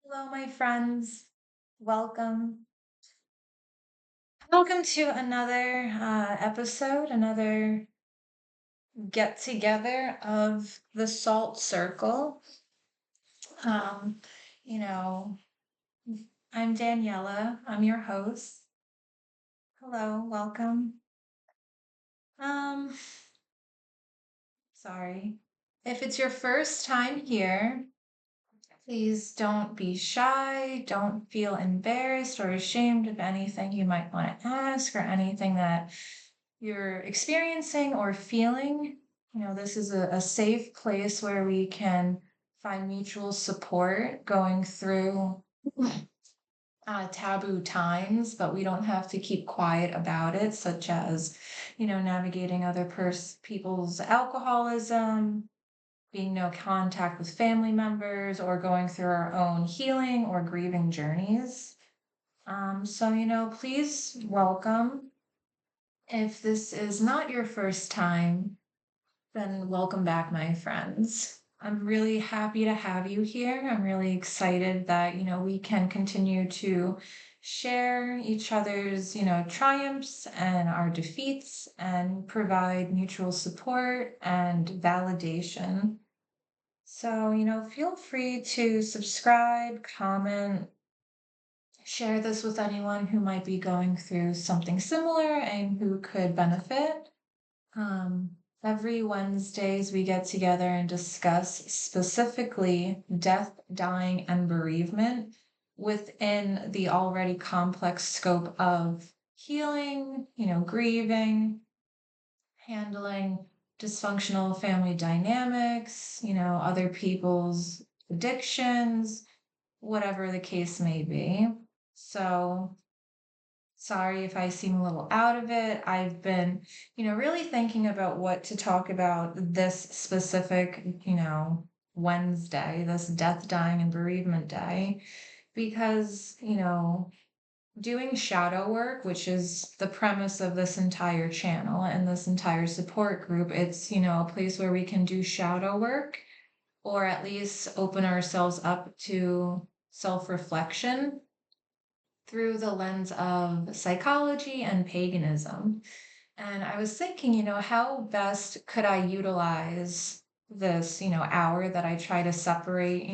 Hello, my friends. Welcome. Welcome to another episode, another get together of the Salt Circle. Um, you know, I'm Daniela. I'm your host. Hello, welcome. Um, sorry. If it's your first time here, please don't be shy. Don't feel embarrassed or ashamed of anything you might want to ask or anything that you're experiencing or feeling. This is a safe place where we can find mutual support going through taboo times, but we don't have to keep quiet about it, such as, navigating other people's alcoholism, being no contact with family members, or going through our own healing or grieving journeys. Please welcome. If this is not your first time, then welcome back, my friends. I'm really happy to have you here. I'm really excited that, we can continue to share each other's, triumphs and our defeats and provide mutual support and validation. So, feel free to subscribe, comment, share this with anyone who might be going through something similar and who could benefit. Um, every Wednesdays we get together and discuss specifically death, dying, and bereavement within the already complex scope of healing, grieving, handling dysfunctional family dynamics, other people's addictions, whatever the case may be. So sorry if I seem a little out of it. I've been, really thinking about what to talk about this specific, Wednesday, this death, dying, and bereavement day, because, doing shadow work, which is the premise of this entire channel and this entire support group, it's, a place where we can do shadow work or at least open ourselves up to self reflection through the lens of psychology and paganism. And I was thinking, how best could I utilize this, hour that I try to separate,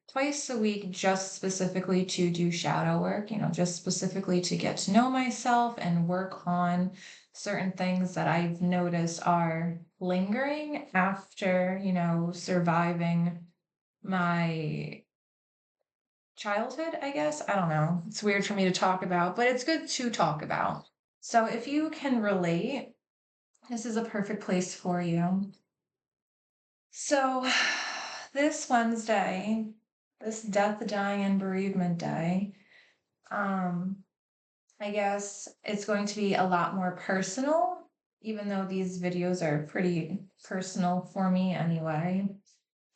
twice a week, just specifically to do shadow work, just specifically to get to know myself and work on certain things that I've noticed are lingering after, surviving my childhood, I guess. I don't know. It's weird for me to talk about, but it's good to talk about. So if you can relate, this is a perfect place for you. So this Wednesday, this death, dying, and bereavement day, um, I guess it's going to be a lot more personal, even though these videos are pretty personal for me anyway.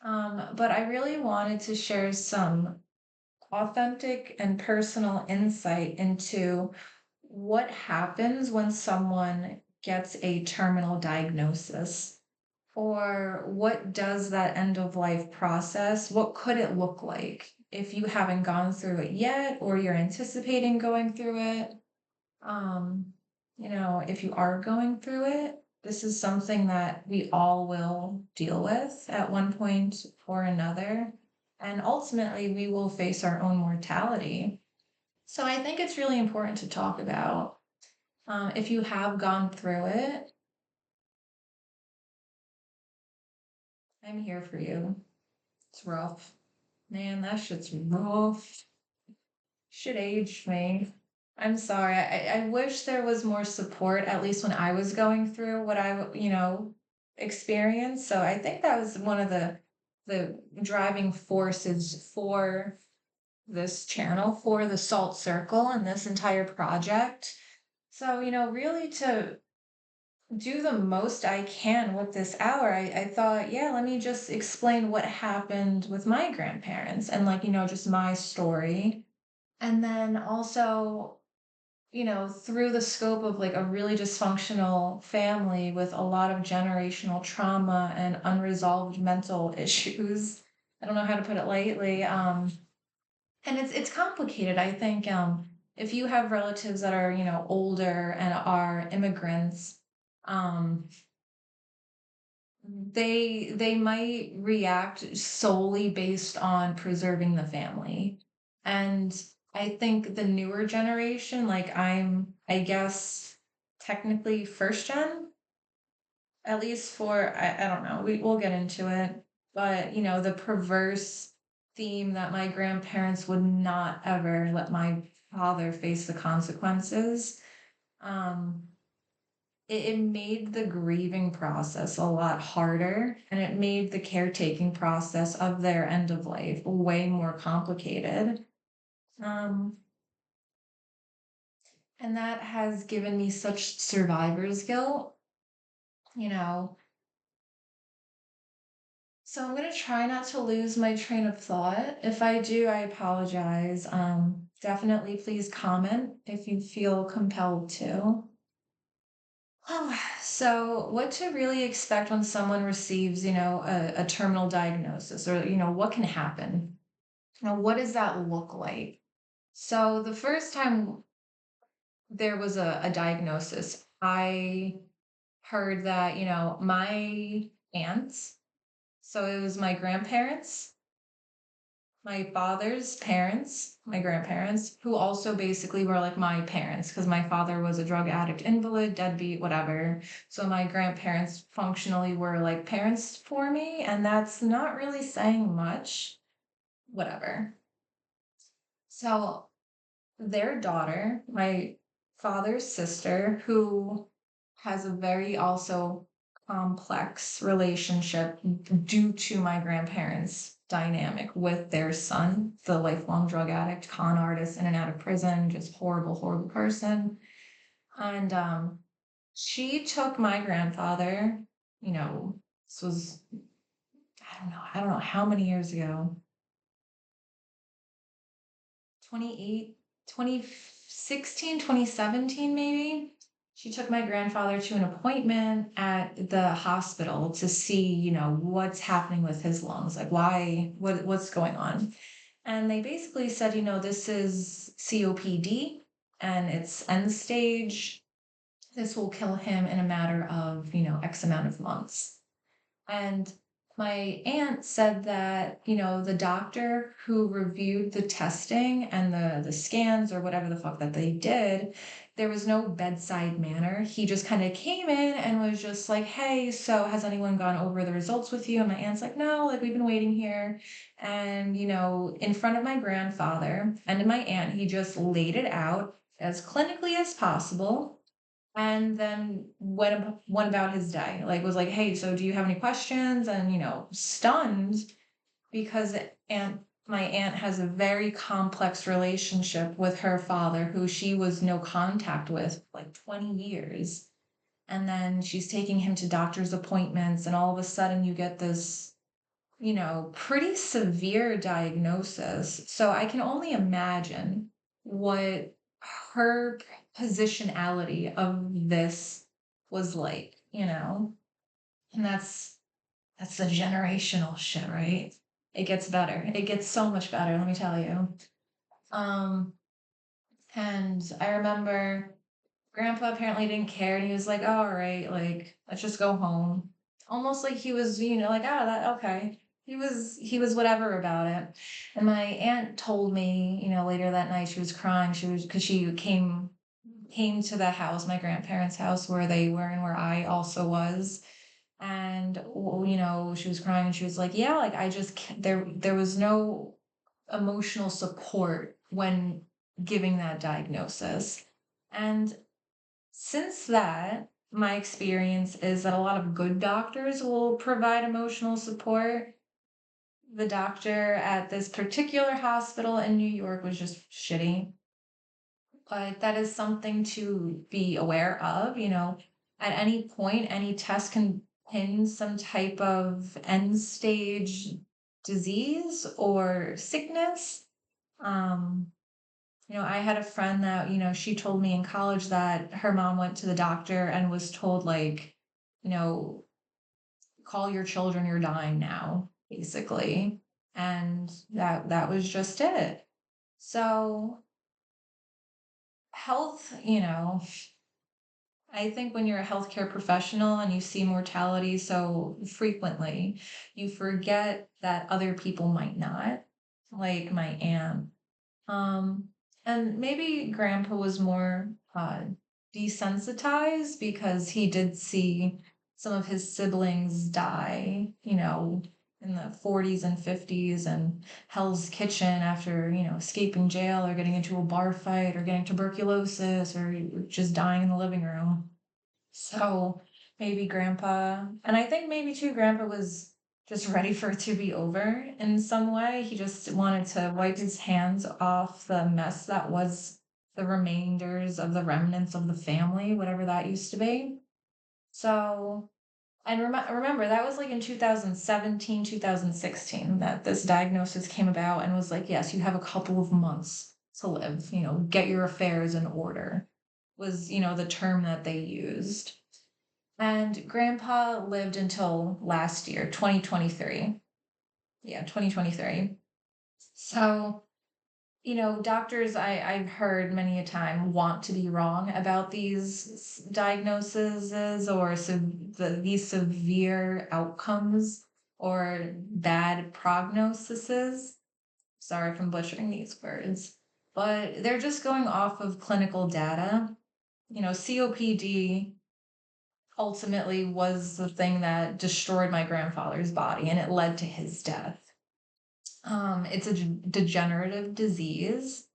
But I really wanted to share some authentic and personal insight into what happens when someone gets a terminal diagnosis, or what does that end of life process, what could it look like if you haven't gone through it yet or you're anticipating going through it. um if you are going through it, this is something that we all will deal with at one point or another, and ultimately we will face our own mortality. So I think it's really important to talk about. If you have gone through it, I'm here for you. It's rough. Man, that shit's rough. Shit aged me. I'm sorry. I wish there was more support, at least when I was going through what experienced. So I think that was one of the driving forces for this channel, for the Salt Circle and this entire project. So, really to do the most I can with this hour, I thought, yeah, let me just explain what happened with my grandparents and, like, just my story. And then also, through the scope of like a really dysfunctional family with a lot of generational trauma and unresolved mental issues. I don't know how to put it lightly. And it's complicated. I think if you have relatives that are, older and are immigrants, um, they might react solely based on preserving the family. And I think the newer generation, like I guess technically first gen, at least for I don't know, we'll get into it. But the perverse theme that my grandparents would not ever let my father face the consequences. Um, it made the grieving process a lot harder, and it made the caretaking process of their end of life way more complicated. Um, and that has given me such survivor's guilt, you know. So I'm gonna try not to lose my train of thought. If I do, I apologize. Definitely please comment if you feel compelled to. So what to really expect when someone receives, a terminal diagnosis or, what can happen? What does that look like? So the first time there was a diagnosis, I heard that, my aunts, so it was my grandparents, my father's parents, my grandparents, who also basically were like my parents, because my father was a drug addict, invalid, deadbeat, whatever. So my grandparents functionally were like parents for me, and that's not really saying much, whatever. So their daughter, my father's sister, who has a very also complex relationship due to my grandparents' dynamic with their son, the lifelong drug addict, con artist, in and out of prison, just horrible, horrible person. And she took my grandfather, you know, this was, I don't know how many years ago, 28, 2016, 2017, maybe. She took my grandfather to an appointment at the hospital to see, what's happening with his lungs, like what's going on. And they basically said, this is COPD and it's end stage. This will kill him in a matter of, X amount of months. And my aunt said that, the doctor who reviewed the testing and the scans or whatever the fuck that they did, there was no bedside manner. He just kind of came in and was just like, "Hey, so has anyone gone over the results with you?" And my aunt's like, "No, like we've been waiting here." And, in front of my grandfather and my aunt, he just laid it out as clinically as possible and then went about his day. Like was like, "Hey, so do you have any questions?" And stunned because aunt my aunt has a very complex relationship with her father, who she was no contact with like 20 years. And then she's taking him to doctor's appointments, and all of a sudden you get this, pretty severe diagnosis. So I can only imagine what her positionality of this was like, and that's the generational shit, right? It gets better. It gets so much better, let me tell you. Um, and I remember grandpa apparently didn't care and he was like, "Oh, all right, like let's just go home." Almost like he was, like, "Oh, that okay." He was whatever about it. And my aunt told me, later that night she was crying. She was because she came to the house, my grandparents' house where they were and where I also was. And she was crying and she was like, "Yeah, like I just there was no emotional support when giving that diagnosis." And since that, my experience is that a lot of good doctors will provide emotional support. The doctor at this particular hospital in New York was just shitty, but that is something to be aware of. At any point, any test can pin some type of end stage disease or sickness. Um, I had a friend that, she told me in college that her mom went to the doctor and was told, like, you know, call your children, you're dying now, basically. And that was just it. So health, I think when you're a healthcare professional and you see mortality so frequently, you forget that other people might not, like my aunt. Um, and maybe grandpa was more desensitized because he did see some of his siblings die, in the 40s and 50s and Hell's Kitchen after, escaping jail or getting into a bar fight or getting tuberculosis or just dying in the living room. So maybe grandpa, and I think maybe too, grandpa was just ready for it to be over in some way. He just wanted to wipe his hands off the mess that was the remainders of the remnants of the family, whatever that used to be. So And remember, that was like in 2017, 2016 that this diagnosis came about and was like, yes, you have a couple of months to live, get your affairs in order, was, the term that they used. And grandpa lived until last year, 2023. Yeah, 2023. So, doctors I've heard many a time want to be wrong about these diagnoses or these severe outcomes or bad prognoses. Sorry if I'm butchering these words, but they're just going off of clinical data. COPD ultimately was the thing that destroyed my grandfather's body and it led to his death. It's a degenerative disease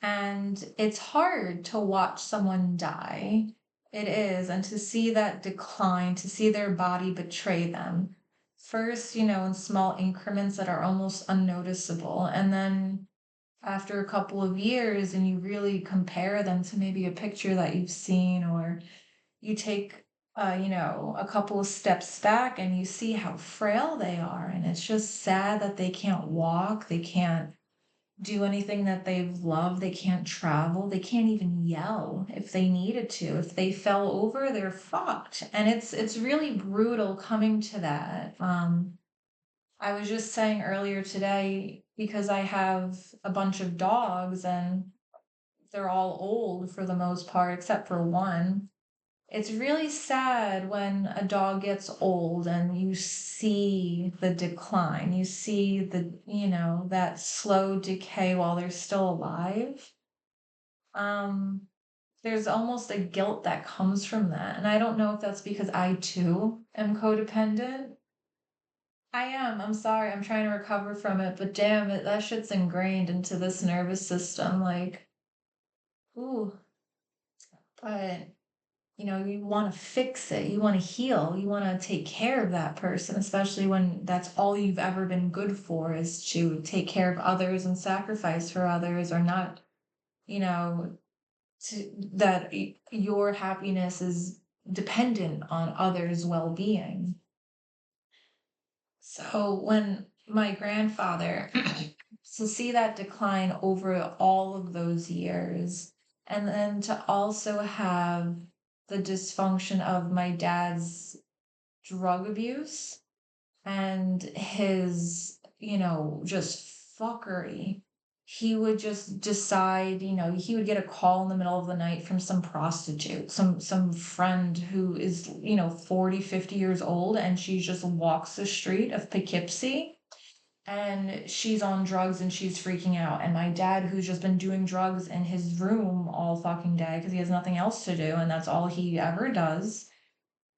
and it's hard to watch someone die. It is. And to see that decline, to see their body betray them. First, in small increments that are almost unnoticeable. And then after a couple of years, and you really compare them to maybe a picture that you've seen, or you take, a couple of steps back and you see how frail they are. And it's just sad that they can't walk, they can't do anything that they've loved. They can't travel. They can't even yell if they needed to. If they fell over, they're fucked. And it's really brutal coming to that. I was just saying earlier today, because I have a bunch of dogs and they're all old for the most part, except for one. It's really sad when a dog gets old and you see the decline. You see that slow decay while they're still alive. Um, there's almost a guilt that comes from that. And I don't know if that's because I too am codependent. I am. I'm sorry. I'm trying to recover from it, but damn it, that shit's ingrained into this nervous system. Like, ooh, but you want to fix it, you want to heal, you want to take care of that person, especially when that's all you've ever been good for is to take care of others and sacrifice for others, or not, you know, that your happiness is dependent on others' well being. So when my grandfather, to see that decline over all of those years, and then to also have the dysfunction of my dad's drug abuse and his, just fuckery. He would just decide, he would get a call in the middle of the night from some prostitute, some friend who is, 40, 50 years old, and she just walks the street of Poughkeepsie and she's on drugs and she's freaking out. And my dad, who's just been doing drugs in his room all fucking day because he has nothing else to do and that's all he ever does,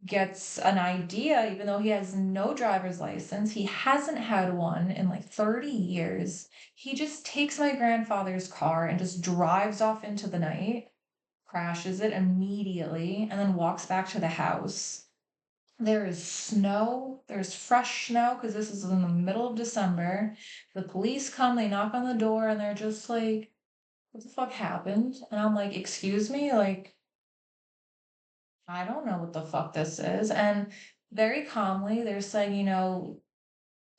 gets an idea, even though he has no driver's license. He hasn't had one in like 30 years. He just takes my grandfather's car and just drives off into the night, crashes it immediately, and then walks back to the house. There is snow, there's fresh snow because this is in the middle of December. The police come, they knock on the door, and they're just like, what the fuck happened? And I'm like, excuse me? Like, I don't know what the fuck this is. And very calmly, they're saying,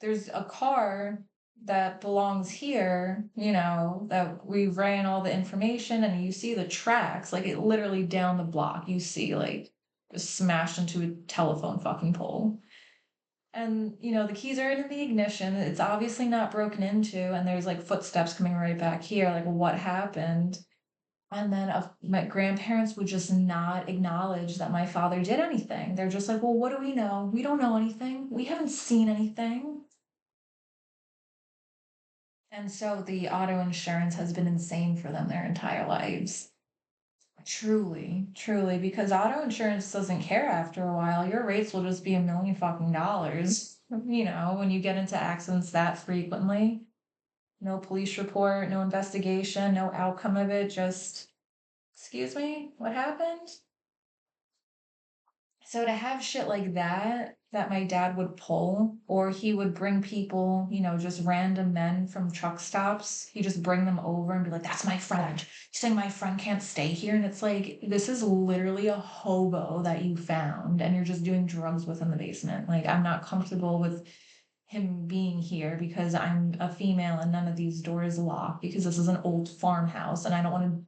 there's a car that belongs here, that we ran all the information and you see the tracks, like it literally down the block, you see like just smashed into a telephone fucking pole. And, the keys are in the ignition. It's obviously not broken into, and there's like footsteps coming right back here. Like, what happened? And then my grandparents would just not acknowledge that my father did anything. They're just like, well, what do we know? We don't know anything. We haven't seen anything. And so the auto insurance has been insane for them their entire lives. Truly, truly, because auto insurance doesn't care after a while. Your rates will just be $1 million fucking dollars. When you get into accidents that frequently. No police report, no investigation, no outcome of it, just, excuse me, what happened? So to have shit like that that my dad would pull, or he would bring people, just random men from truck stops. He'd just bring them over and be like, that's my friend. You saying my friend can't stay here? And it's like, this is literally a hobo that you found and you're just doing drugs with in the basement. Like, I'm not comfortable with him being here because I'm a female and none of these doors lock because this is an old farmhouse and I don't want to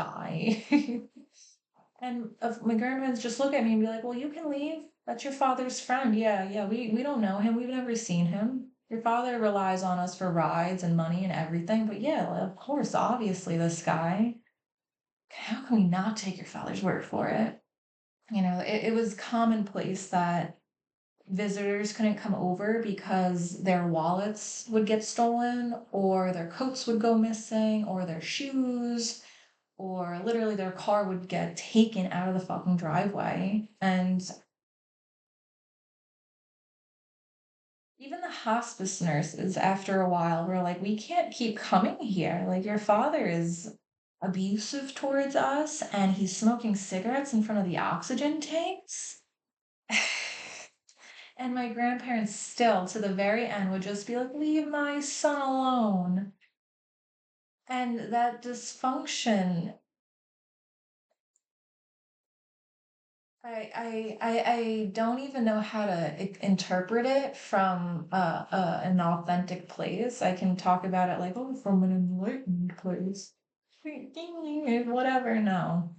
die. And my grandparents just look at me and be like, well, you can leave. That's your father's friend. Yeah, yeah, we don't know him. We've never seen him. Your father relies on us for rides and money and everything. But yeah, well, of course, obviously, this guy. How can we not take your father's word for it? It was commonplace that visitors couldn't come over because their wallets would get stolen, or their coats would go missing, or their shoes, or literally their car would get taken out of the fucking driveway. And even the hospice nurses, after a while, were like, we can't keep coming here. Like, your father is abusive towards us and he's smoking cigarettes in front of the oxygen tanks. And my grandparents still, to the very end, would just be like, leave my son alone. And that dysfunction, I don't even know how to interpret it from an authentic place. I can talk about it like, oh, from an enlightened place. Whatever, no.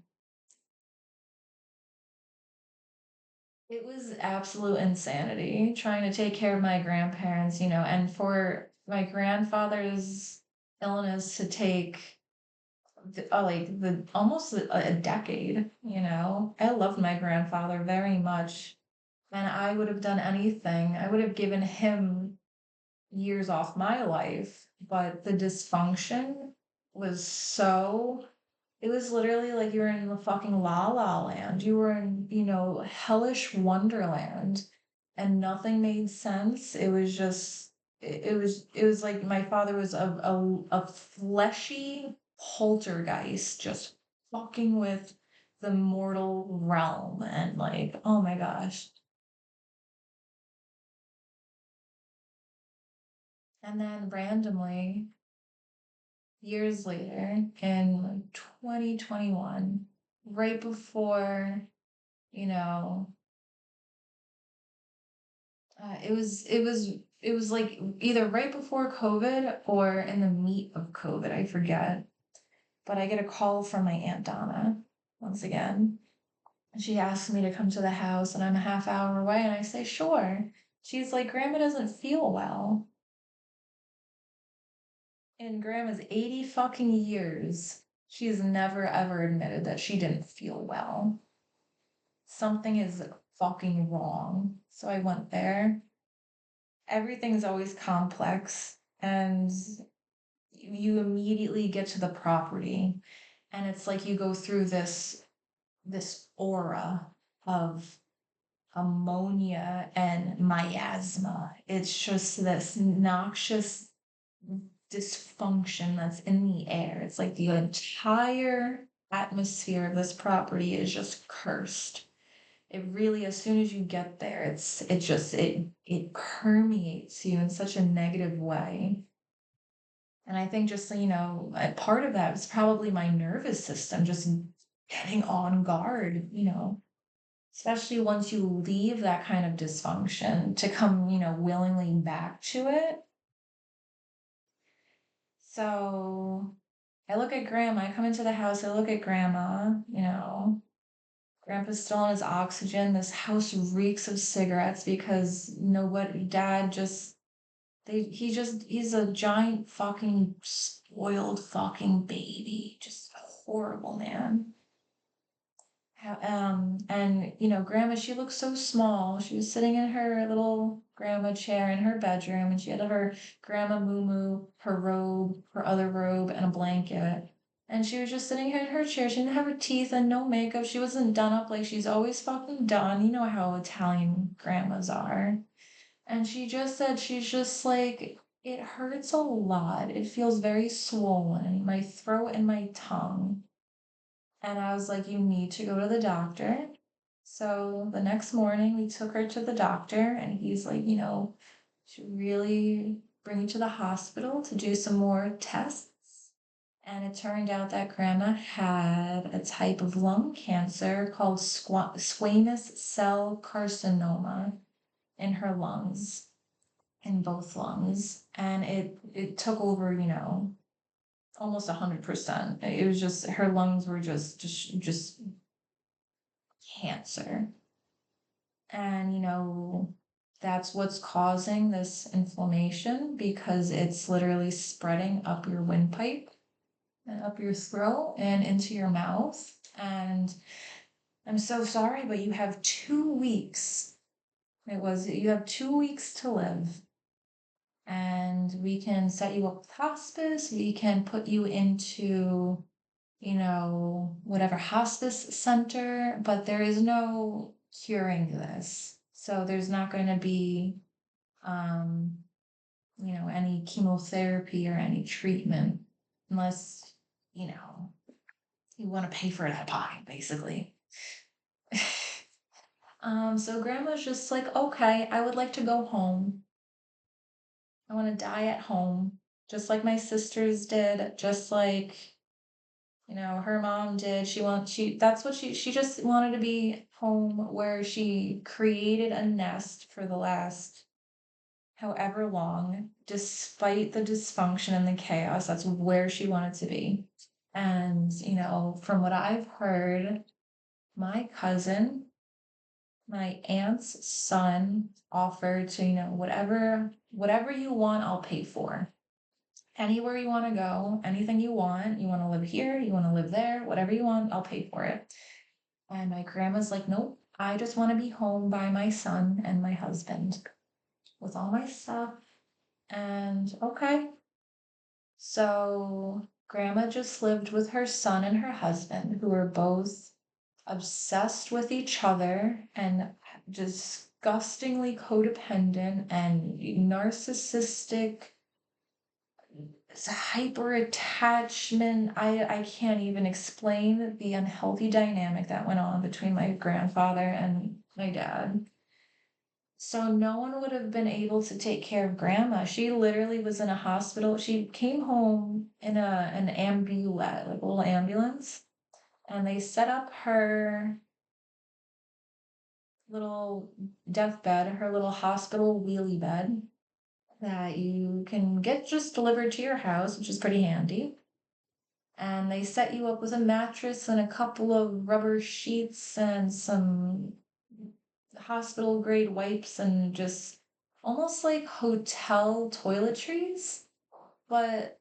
It was absolute insanity trying to take care of my grandparents, and for my grandfather's illness to take like the almost a decade, I loved my grandfather very much. And I would have done anything. I would have given him years off my life, but the dysfunction was so, it was literally like you were in the fucking La La Land. You were in, hellish wonderland and nothing made sense. It was just, it was like my father was a fleshy poltergeist just fucking with the mortal realm. And like, oh my gosh. And then randomly, years later, in 2021, right before, you know, it was like either right before COVID or in the meat of COVID, I forget. But I get a call from my Aunt Donna once again. She asks me to come to the house and I'm a half hour away and I say, sure. She's like, Grandma doesn't feel well. In Grandma's 80 fucking years, she's never ever admitted that she didn't feel well. Something is fucking wrong. So I went there. Everything's always complex, and you immediately get to the property, and it's like you go through this aura of ammonia and miasma. It's just this noxious dysfunction that's in the air. It's like the entire atmosphere of this property is just cursed. It really, as soon as you get there, it permeates you in such a negative way. And I think just, a part of that is probably my nervous system just getting on guard, especially once you leave that kind of dysfunction to come, willingly back to it. So I look at grandma, I come into the house, I look at grandma, grandpa's still on his oxygen. This house reeks of cigarettes because nobody, dad just, he's a giant fucking spoiled fucking baby. Just horrible, man. And grandma, she looked so small. She was sitting in her little grandma chair in her bedroom, and she had her grandma moo her robe, her other robe, and a blanket. And she was just sitting here in her chair. She didn't have her teeth and no makeup. She wasn't done up like she's always fucking done. You know how Italian grandmas are. And she just said she's just like, it hurts a lot. It feels very swollen in my throat and my tongue. And I was like, you need to go to the doctor. So the next morning, we took her to the doctor, and he's like, should really bring you to the hospital to do some more tests. And it turned out that grandma had a type of lung cancer called squamous cell carcinoma in her lungs, in both lungs. And it took over, almost 100%. It was just her lungs were just cancer. And that's what's causing this inflammation because it's literally spreading up your windpipe and up your throat and into your mouth. And I'm so sorry, but you have 2 weeks. You have 2 weeks to live. And we can set you up with hospice. We can put you into, whatever hospice center, but there is no curing this. So there's not going to be, um, any chemotherapy or any treatment unless, you know, you want to pay for it out of pocket, basically. So grandma's just like, okay, I would like to go home. I want to die at home, just like my sisters did, just like, her mom did. That's what she just wanted to be home where she created a nest for the last however long, despite the dysfunction and the chaos. That's where she wanted to be. And, from what I've heard, my cousin, my aunt's son offered to, whatever you want, I'll pay for. Anywhere you want to go, anything you want to live here, you want to live there, whatever you want, I'll pay for it. And my grandma's like, nope, I just want to be home by my son and my husband with all my stuff. And okay. So grandma just lived with her son and her husband, who were both obsessed with each other and disgustingly codependent and narcissistic, hyper attachment. I can't even explain the unhealthy dynamic that went on between my grandfather and my dad. So no one would have been able to take care of grandma. She literally was in a hospital. She came home in an ambulance, like a little ambulance, and they set up her little deathbed, her little hospital wheelie bed that you can get just delivered to your house, which is pretty handy. And they set you up with a mattress and a couple of rubber sheets and some hospital grade wipes and just almost like hotel toiletries, but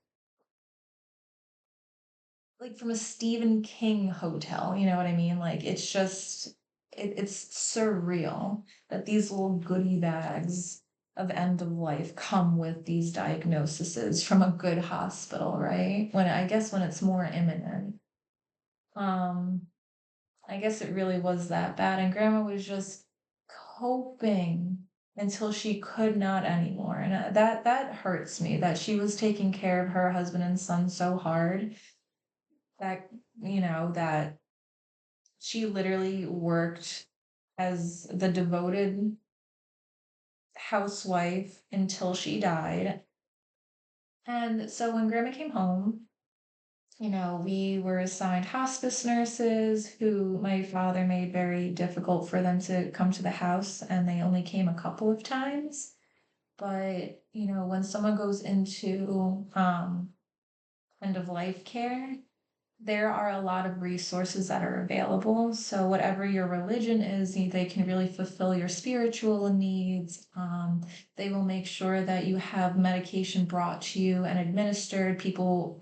like from a Stephen King hotel, you know what I mean? Like it's just it's surreal that these little goodie bags of end of life come with these diagnoses from a good hospital, right? When it's more imminent. Um I guess it really was that bad. And grandma was just coping until she could not anymore. And that hurts me that she was taking care of her husband and son so hard that, that she literally worked as the devoted housewife until she died. And so when grandma came home, we were assigned hospice nurses who my father made very difficult for them to come to the house, and they only came a couple of times. But, when someone goes into end of life care, there are a lot of resources that are available. So whatever your religion is, they can really fulfill your spiritual needs. They will make sure that you have medication brought to you and administered.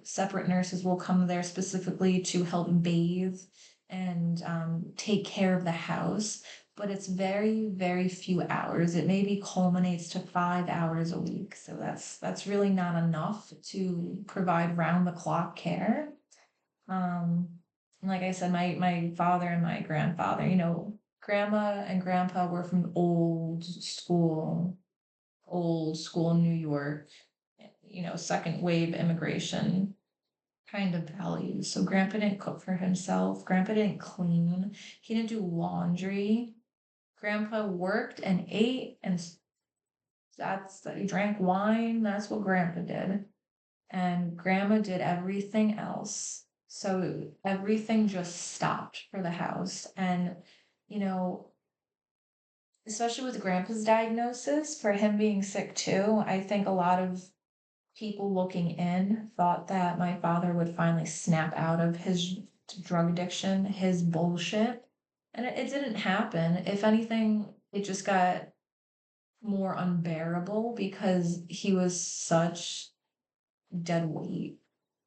Separate nurses will come there specifically to help bathe and take care of the house. But it's very, very few hours. It maybe culminates to 5 hours a week. So that's really not enough to provide round the clock care. Um, like I said, my father and my grandfather, grandma and grandpa were from old school New York, second wave immigration. kind of values. So grandpa didn't cook for himself, grandpa didn't clean, he didn't do laundry. Grandpa worked and ate, and he drank wine. That's what grandpa did. And grandma did everything else. So everything just stopped for the house. And, you know, especially with grandpa's diagnosis, for him being sick too, I think a lot of people looking in thought that my father would finally snap out of his drug addiction, his bullshit. And it didn't happen. If anything, it just got more unbearable because he was such dead weight.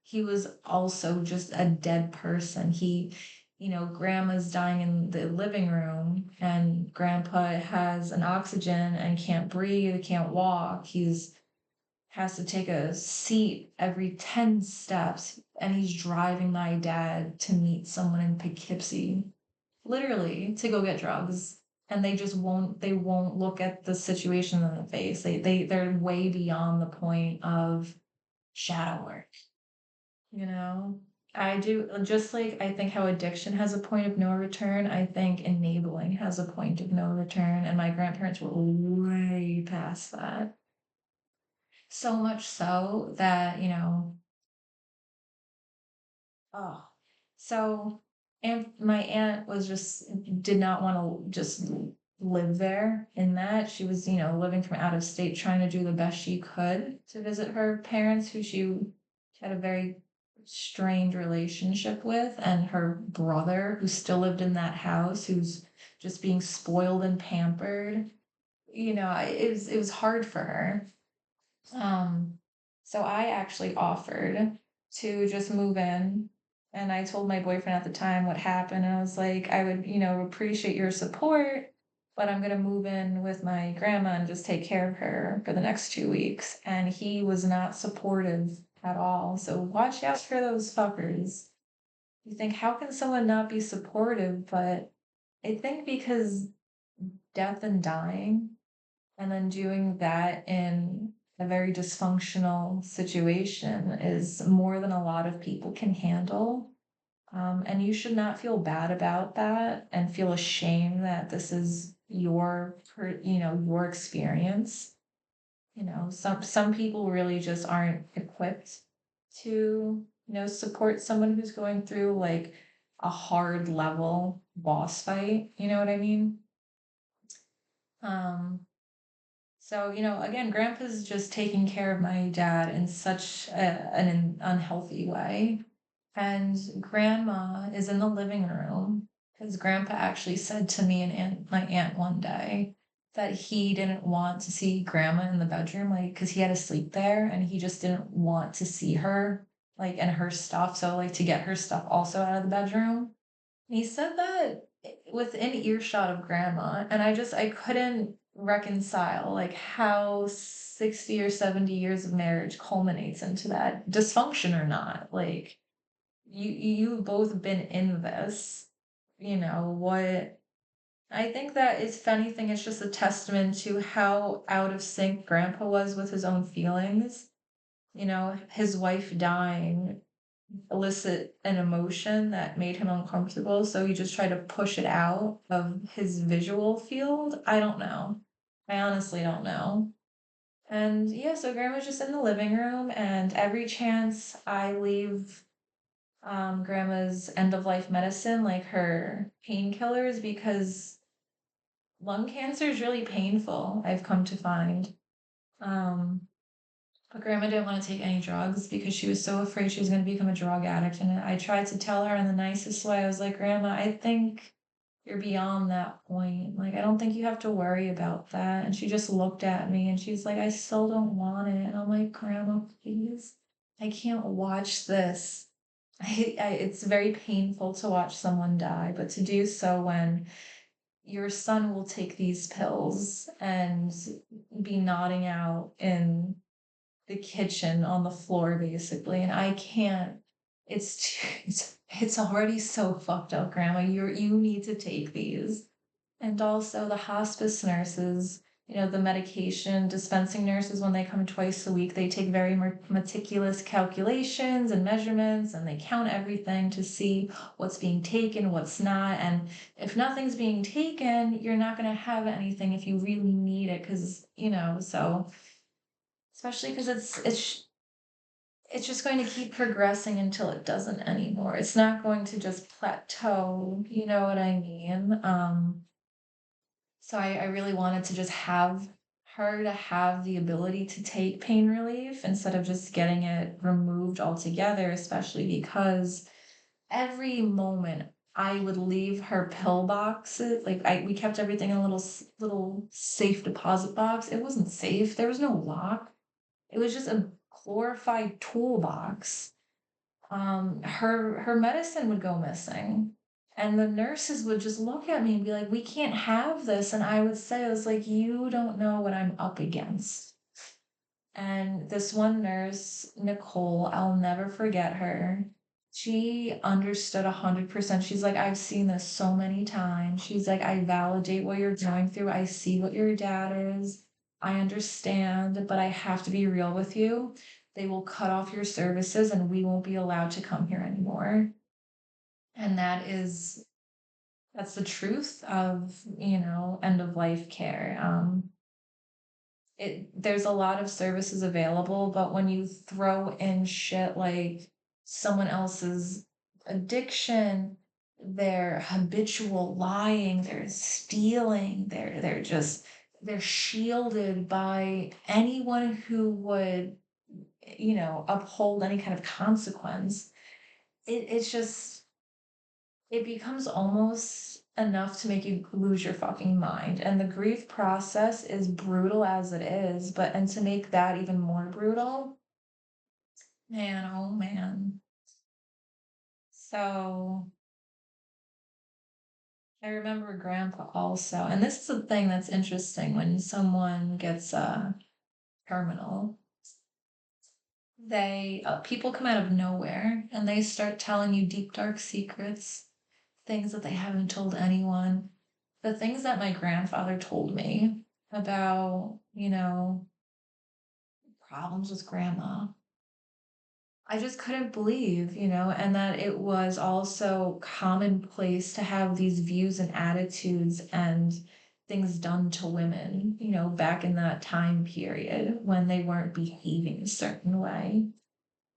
He was also just a dead person. Grandma's dying in the living room, and grandpa has an oxygen and can't breathe, can't walk. He's has to take a seat every 10 steps, and he's driving my dad to meet someone in Poughkeepsie, literally to go get drugs. And they won't look at the situation in the face. They're way beyond the point of shadow work, you know? I do, just like I think how addiction has a point of no return, I think enabling has a point of no return. And my grandparents were way past that. So much so that, oh, so my aunt was just did not want to just live there in that. She was, living from out of state, trying to do the best she could to visit her parents, who she had a very strange relationship with, and her brother, who still lived in that house, who's just being spoiled and pampered. It was hard for her. Um, so I actually offered to just move in. And I told my boyfriend at the time what happened. And I was like, I would, appreciate your support, but I'm going to move in with my grandma and just take care of her for the next 2 weeks. And he was not supportive at all. So watch out for those fuckers. You think, how can someone not be supportive? But I think because death and dying, and then doing that in a very dysfunctional situation is more than a lot of people can handle. And you should not feel bad about that and feel ashamed that this is your experience. Some people really just aren't equipped to, support someone who's going through like a hard level boss fight. You know what I mean? Um, So, again, grandpa's just taking care of my dad in such an unhealthy way. And grandma is in the living room because grandpa actually said to me and my aunt one day that he didn't want to see grandma in the bedroom, like, because he had to sleep there and he just didn't want to see her, like, and her stuff. So, like, to get her stuff also out of the bedroom. He said that within earshot of grandma, and I couldn't reconcile like how 60 or 70 years of marriage culminates into that, dysfunction or not. Like you've both been in this, what I think that is, if anything, it's just a testament to how out of sync grandpa was with his own feelings. His wife dying elicit an emotion that made him uncomfortable, so he just tried to push it out of his visual field. I don't know. I honestly don't know. And yeah, so grandma's just in the living room, and every chance I leave grandma's end of life medicine, like her painkillers, because lung cancer is really painful, I've come to find. Um, But grandma didn't want to take any drugs because she was so afraid she was going to become a drug addict. And I tried to tell her in the nicest way. I was like, Grandma, I think you're beyond that point. Like, I don't think you have to worry about that. And she just looked at me and she's like, I still don't want it. And I'm like, Grandma, please. I can't watch this. It's very painful to watch someone die, but to do so when your son will take these pills and be nodding out in the kitchen on the floor basically, and I can't. It's already so fucked up, Grandma. You need to take these. And also the hospice nurses, the medication dispensing nurses, when they come twice a week, they take very meticulous calculations and measurements, and they count everything to see what's being taken, what's not. And if nothing's being taken, you're not going to have anything if you really need it. Because, so especially because it's just going to keep progressing until it doesn't anymore. It's not going to just plateau. You know what I mean? So I really wanted to just have her to have the ability to take pain relief instead of just getting it removed altogether, especially because every moment I would leave her pill boxes, like we kept everything in a little safe deposit box. It wasn't safe. There was no lock. It was just a glorified toolbox. Her medicine would go missing. And the nurses would just look at me and be like, we can't have this. And I would say, I was like, you don't know what I'm up against. And this one nurse, Nicole, I'll never forget her. She understood 100%. She's like, I've seen this so many times. She's like, I validate what you're going through. I see what your dad is. I understand, but I have to be real with you. They will cut off your services and we won't be allowed to come here anymore. And that's the truth of, end of life care. There's a lot of services available, but when you throw in shit like someone else's addiction, their habitual lying, their stealing, they're shielded by anyone who would, uphold any kind of consequence. It's just, it becomes almost enough to make you lose your fucking mind. And the grief process is brutal as it is, and to make that even more brutal, man, oh man. So I remember grandpa also, and this is the thing that's interesting when someone gets terminal. People come out of nowhere and they start telling you deep dark secrets, things that they haven't told anyone. The things that my grandfather told me about, problems with grandma, I just couldn't believe, and that it was also commonplace to have these views and attitudes and things done to women, back in that time period when they weren't behaving a certain way.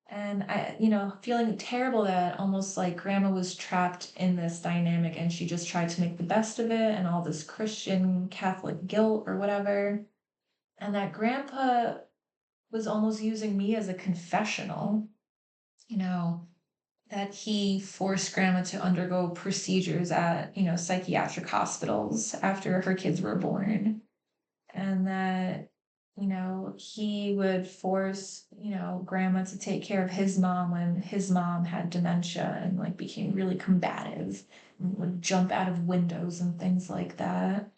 And feeling terrible that almost like grandma was trapped in this dynamic and she just tried to make the best of it and all this Christian Catholic guilt or whatever. And that grandpa was almost using me as a confessional, you know, that he forced grandma to undergo procedures at, psychiatric hospitals after her kids were born. And that he would force, grandma to take care of his mom when his mom had dementia and like became really combative and would jump out of windows and things like that.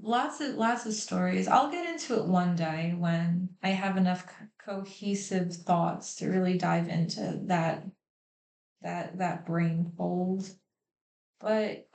Lots of stories. I'll get into it one day when I have enough cohesive thoughts to really dive into that brain fold. But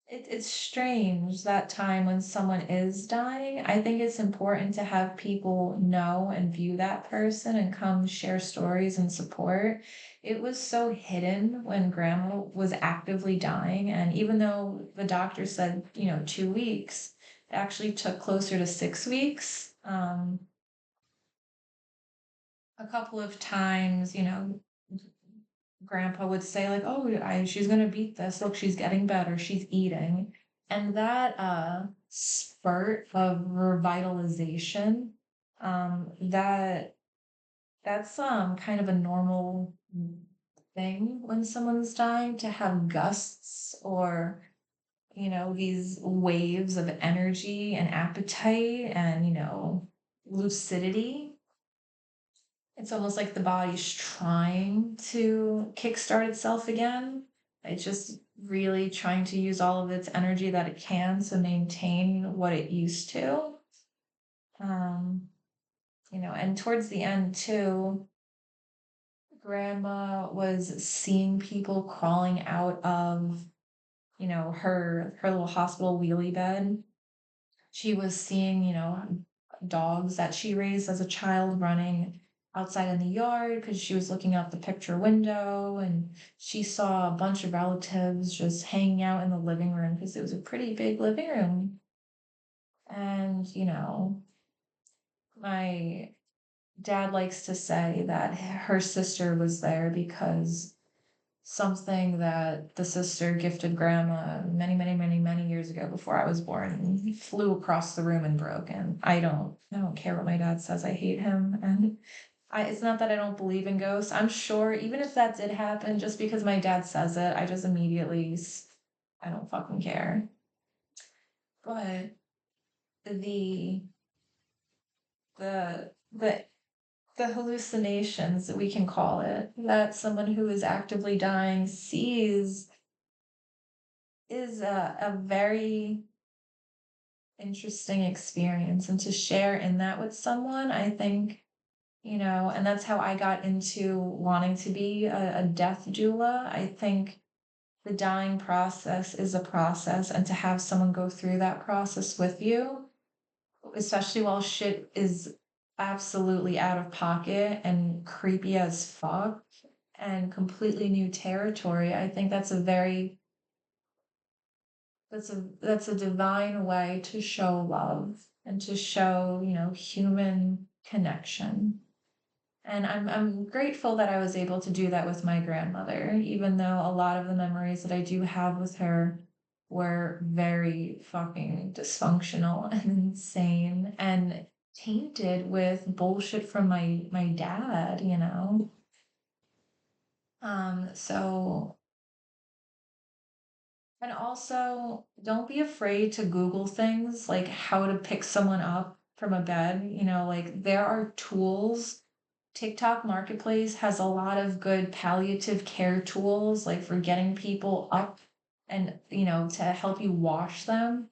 it's strange that time when someone is dying. I think it's important to have people know and view that person and come share stories and support. It was so hidden when grandma was actively dying. And even though the doctor said, 2 weeks, it actually took closer to 6 weeks. A couple of times, grandpa would say like, oh, she's gonna beat this, look, she's getting better, she's eating. And that spurt of revitalization, that's kind of a normal thing when someone's dying, to have gusts or these waves of energy and appetite and lucidity. It's almost like the body's trying to kickstart itself again. It's just really trying to use all of its energy that it can to maintain what it used to. Um, and towards the end too, grandma was seeing people crawling out of her little hospital wheelie bed. She was seeing, dogs that she raised as a child running outside in the yard because she was looking out the picture window, and she saw a bunch of relatives just hanging out in the living room because it was a pretty big living room. And, my dad likes to say that her sister was there because something that the sister gifted grandma many, many, many, many years ago before I was born flew across the room and broke. And I don't care what my dad says. I hate him. And it's not that I don't believe in ghosts. I'm sure even if that did happen, just because my dad says it, I just immediately, I don't fucking care. But the, the the hallucinations that we can call it, that someone who is actively dying sees, is a very interesting experience. And to share in that with someone, I think, and that's how I got into wanting to be a death doula. I think the dying process is a process, and to have someone go through that process with you, especially while shit is absolutely out of pocket and creepy as fuck and completely new territory, I think that's a divine way to show love and to show, human connection. And I'm grateful that I was able to do that with my grandmother, even though a lot of the memories that I do have with her were very fucking dysfunctional and insane and tainted with bullshit from my dad, so, and also don't be afraid to Google things like how to pick someone up from a bed, like there are tools. TikTok Marketplace has a lot of good palliative care tools, like for getting people up and, to help you wash them.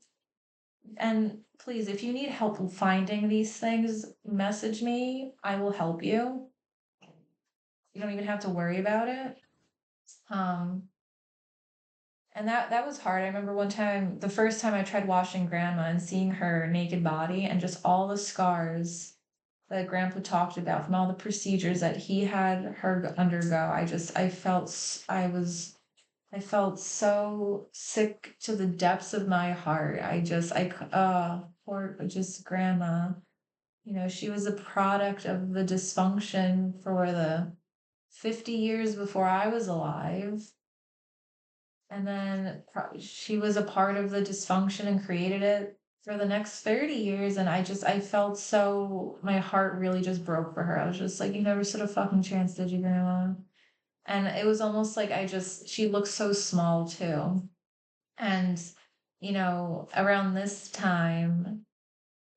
And please, if you need help finding these things, message me. I will help you. You don't even have to worry about it. Um, and that was hard. I remember one time, the first time I tried washing grandma and seeing her naked body and just all the scars that grandpa talked about from all the procedures that he had her undergo. I felt so sick to the depths of my heart. Poor just grandma. She was a product of the dysfunction for the 50 years before I was alive. And then she was a part of the dysfunction and created it for the next 30 years. And I felt so, my heart really just broke for her. I was just like, you never stood a fucking chance, did you, grandma? And it was almost like she looked so small too. And, around this time,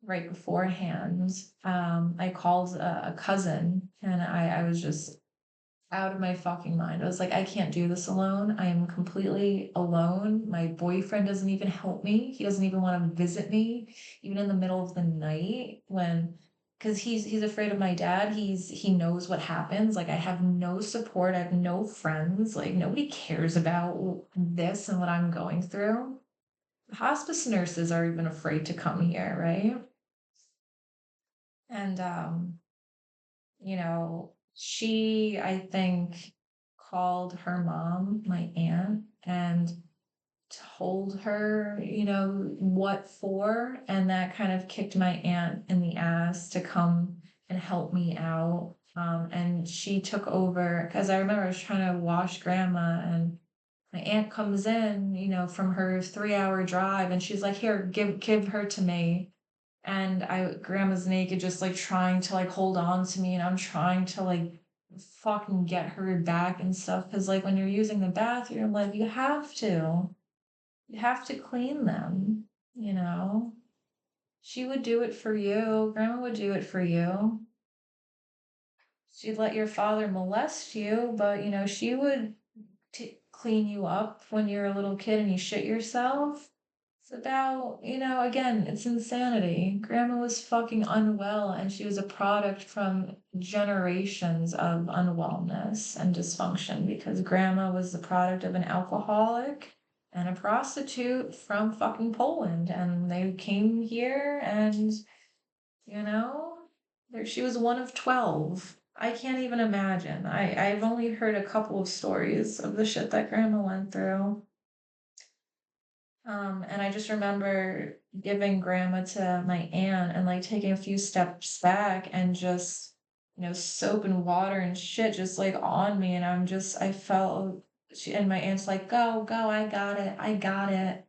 right beforehand, I called a cousin, and I was just out of my fucking mind. I was like, I can't do this alone. I am completely alone. My boyfriend doesn't even help me. He doesn't even want to visit me, even in the middle of the night because he's afraid of my dad. He knows what happens. Like I have no support. I have no friends. Like nobody cares about this and what I'm going through. Hospice nurses are even afraid to come here, right? And she, I think, called her mom, my aunt, and told her, what for. And that kind of kicked my aunt in the ass to come and help me out. And she took over because I remember I was trying to wash grandma, and my aunt comes in, from her 3-hour drive, and she's like, here, give her to me. And grandma's naked, just like trying to like hold on to me, and I'm trying to like fucking get her back and stuff. Cause like when you're using the bathroom, like you have to clean them, you know? She would do it for you. Grandma would do it for you. She'd let your father molest you, but she would clean you up when you're a little kid and you shit yourself. It's about, again, it's insanity. Grandma was fucking unwell, and she was a product from generations of unwellness and dysfunction because grandma was the product of an alcoholic and a prostitute from fucking Poland. And they came here and, you know, she was one of 12. I can't even imagine. I've only heard a couple of stories of the shit that grandma went through. And I just remember giving grandma to my aunt and like taking a few steps back and just, soap and water and shit just like on me. And I felt and my aunt's like, go, go, I got it, I got it.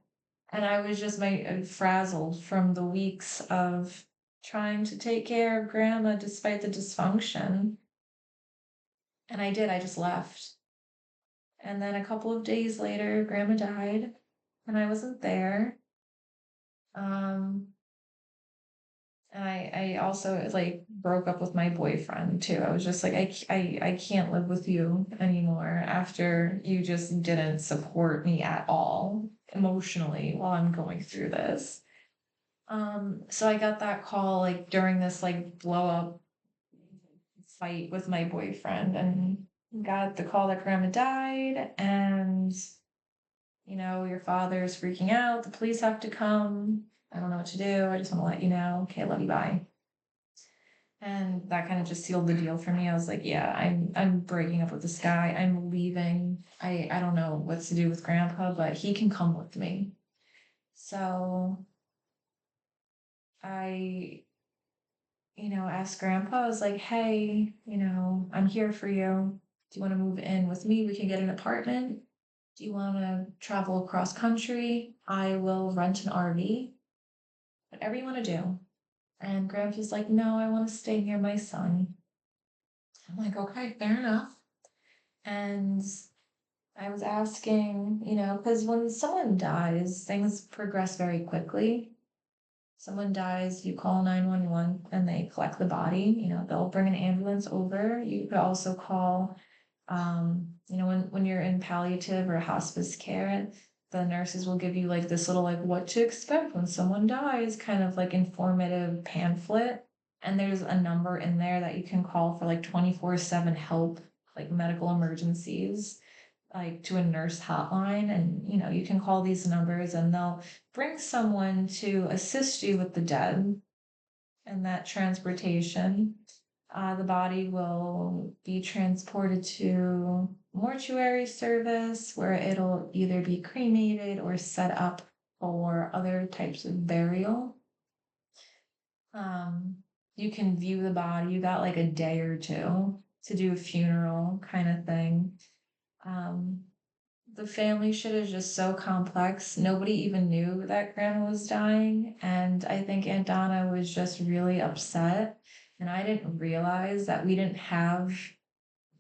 And I was just frazzled from the weeks of trying to take care of grandma despite the dysfunction. And I just left. And then a couple of days later, grandma died and I wasn't there. Um, and I also like broke up with my boyfriend too. I was just like, I can't live with you anymore after you just didn't support me at all emotionally while I'm going through this. So I got that call like during this like blow up fight with my boyfriend and got the call that grandma died and your father's freaking out, the police have to come. I don't know what to do. I just want to let you know. Okay, love you, bye. And that kind of just sealed the deal for me. I was like, yeah, I'm breaking up with this guy. I'm leaving. I don't know what to do with grandpa, but he can come with me. So I asked grandpa, I was like, hey, I'm here for you. Do you want to move in with me? We can get an apartment. Do you want to travel across country? I will rent an RV. Whatever you want to do. And grandpa's like, no, I want to stay near my son. I'm like, okay, fair enough. And I was asking, because when someone dies, things progress very quickly. Someone dies, you call 911 and they collect the body, they'll bring an ambulance over. You could also call, when you're in palliative or hospice care, the nurses will give you like this little like what to expect when someone dies kind of like informative pamphlet. And there's a number in there that you can call for like 24/7 help, like medical emergencies, like to a nurse hotline. And you can call these numbers and they'll bring someone to assist you with the dead and that transportation. The body will be transported to mortuary service where it'll either be cremated or set up for other types of burial. You can view the body. You got like a day or two to do a funeral kind of thing. Um, the family shit is just so complex. Nobody even knew that grandma was dying. And I think Aunt Donna was just really upset. And I didn't realize that we didn't have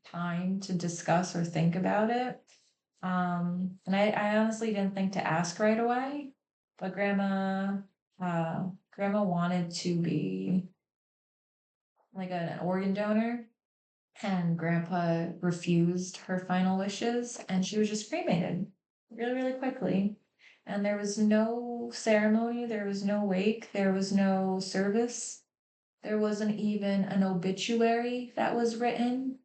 time to discuss or think about it. And I honestly didn't think to ask right away. But grandma wanted to be like an organ donor. And grandpa refused her final wishes and she was just cremated really, really quickly. And there was no ceremony, there was no wake, there was no service. There wasn't even an obituary that was written.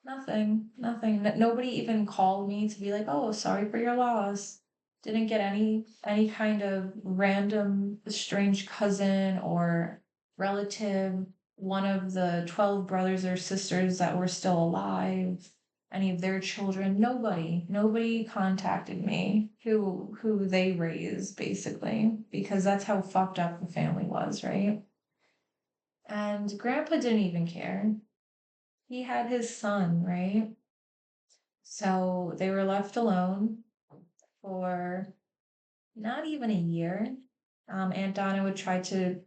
Nothing, nothing. Nobody even called me to be like, oh, sorry for your loss. Didn't get any kind of random strange cousin or relative, one of the 12 brothers or sisters that were still alive, any of their children. Nobody contacted me who they raised, basically, because that's how fucked up the family was, right? And grandpa didn't even care. He had his son, right? So they were left alone for not even a year. Aunt Donna would try to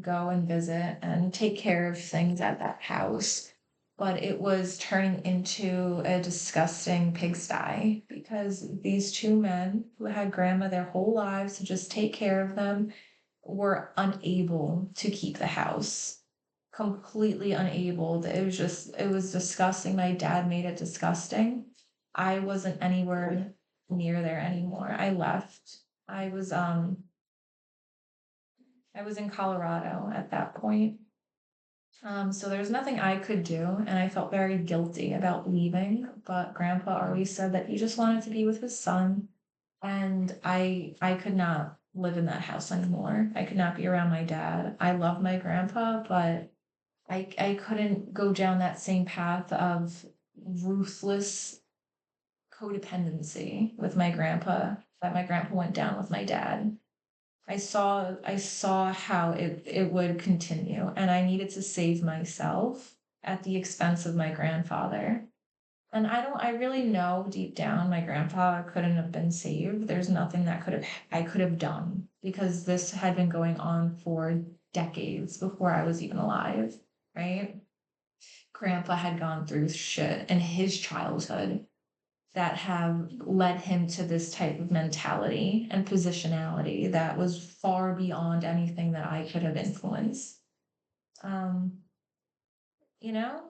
go and visit and take care of things at that house, but it was turning into a disgusting pigsty because these two men who had grandma their whole lives to just take care of them were unable to keep the house. Completely unable. It was disgusting. My dad made it disgusting. I wasn't anywhere near there anymore. I left. I was um I was in Colorado at that point. So there was nothing I could do, and I felt very guilty about leaving. But Grandpa always said that he just wanted to be with his son. And I could not live in that house anymore. I could not be around my dad. I love my grandpa, but I couldn't go down that same path of ruthless codependency with my grandpa that my grandpa went down with my dad. I saw how it would continue, and I needed to save myself at the expense of my grandfather. And I really know deep down my grandpa couldn't have been saved. There's nothing that I could have done because this had been going on for decades before I was even alive, right? Grandpa had gone through shit in his childhood that have led him to this type of mentality and positionality that was far beyond anything that I could have influenced. Um, you know?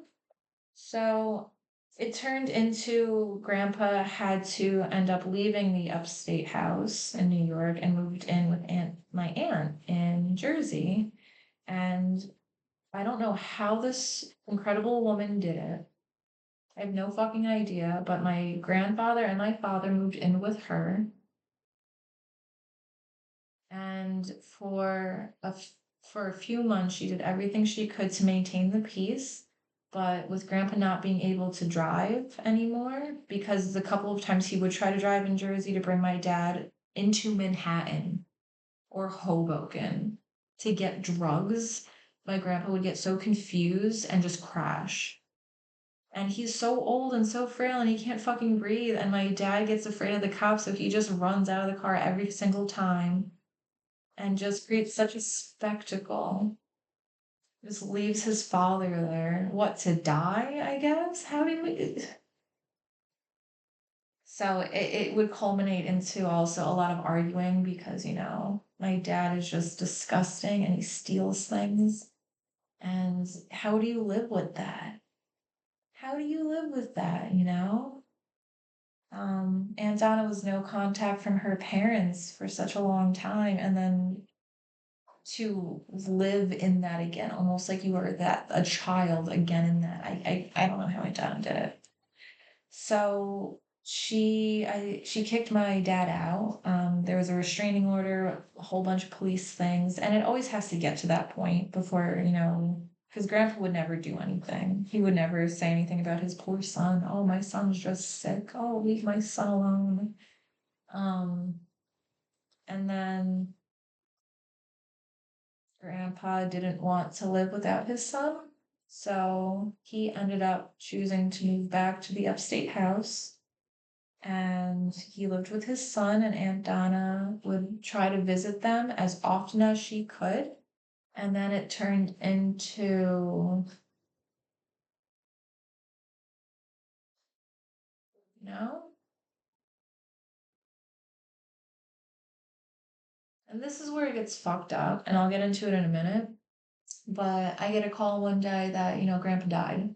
So it turned into Grandpa had to end up leaving the upstate house in New York and moved in with my aunt in Jersey. And I don't know how this incredible woman did it. I have no fucking idea, but my grandfather and my father moved in with her. And for a few months, she did everything she could to maintain the peace. But with Grandpa not being able to drive anymore, because the couple of times he would try to drive in Jersey to bring my dad into Manhattan or Hoboken to get drugs, my grandpa would get so confused and just crash. And he's so old and so frail and he can't fucking breathe. And my dad gets afraid of the cops, so he just runs out of the car every single time and just creates such a spectacle. Just leaves his father there. What, to die, I guess? How do we. So it would culminate into also a lot of arguing because, my dad is just disgusting and he steals things. And how do you live with that? How do you live with that? Aunt Donna was no contact from her parents for such a long time, and then to live in that again, almost like you were that a child again in that. I don't know how my dad did it. So she kicked my dad out. There was a restraining order, a whole bunch of police things, and it always has to get to that point before, because Grandpa would never do anything. He would never say anything about his poor son. Oh, my son's just sick. Oh, leave my son alone. Um, and then Grandpa didn't want to live without his son, so he ended up choosing to move back to the upstate house. And he lived with his son, and Aunt Donna would try to visit them as often as she could. And then it turned into, you know, and this is where it gets fucked up, and I'll get into it in a minute. But I get a call one day that, Grandpa died.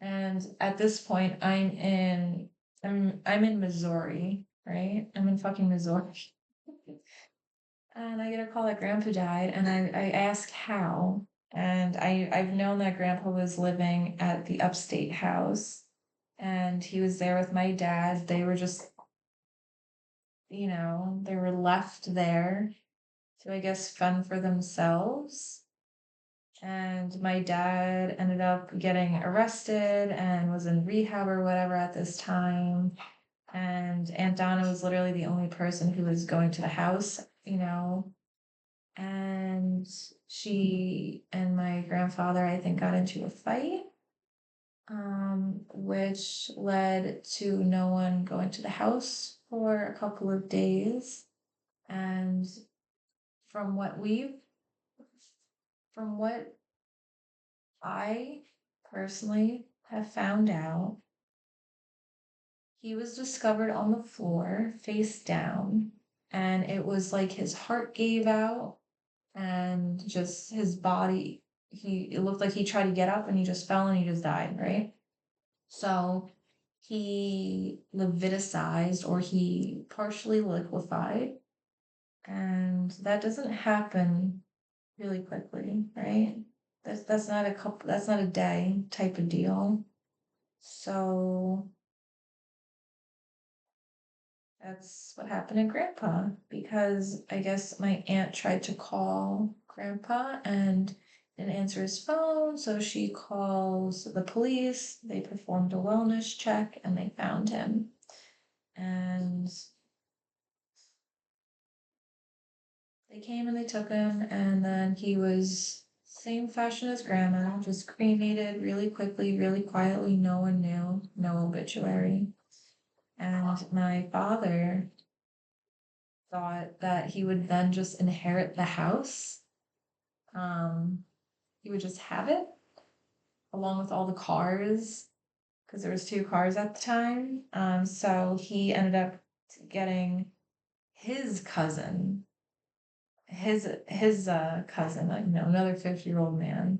And at this point, I'm in Missouri, right? I'm in fucking Missouri. And I get a call that Grandpa died, and I ask how. And I've known that Grandpa was living at the upstate house, and he was there with my dad. They were just, they were left there to, I guess, fend for themselves. And my dad ended up getting arrested and was in rehab or whatever at this time. And Aunt Donna was literally the only person who was going to the house. And she and my grandfather, I think, got into a fight, which led to no one going to the house for a couple of days. And from what we've, from what I personally have found out, he was discovered on the floor, face down, and it was like his heart gave out and just his body, it looked like he tried to get up and he just fell and he just died, right? So he leviticized, or he partially liquefied, and that doesn't happen really quickly, right? That's not a day type of deal. So That's what happened to Grandpa because I guess my aunt tried to call Grandpa and didn't answer his phone, so she calls the police. They performed a wellness check and they found him. And they came and they took him, and then he was same fashion as Grandma, just cremated really quickly, really quietly. No one knew, no obituary. And my father thought that he would then just inherit the house. Um, he would just have it along with all the cars because there was two cars at the time. So he ended up getting his cousin, his cousin, another 50-year-old man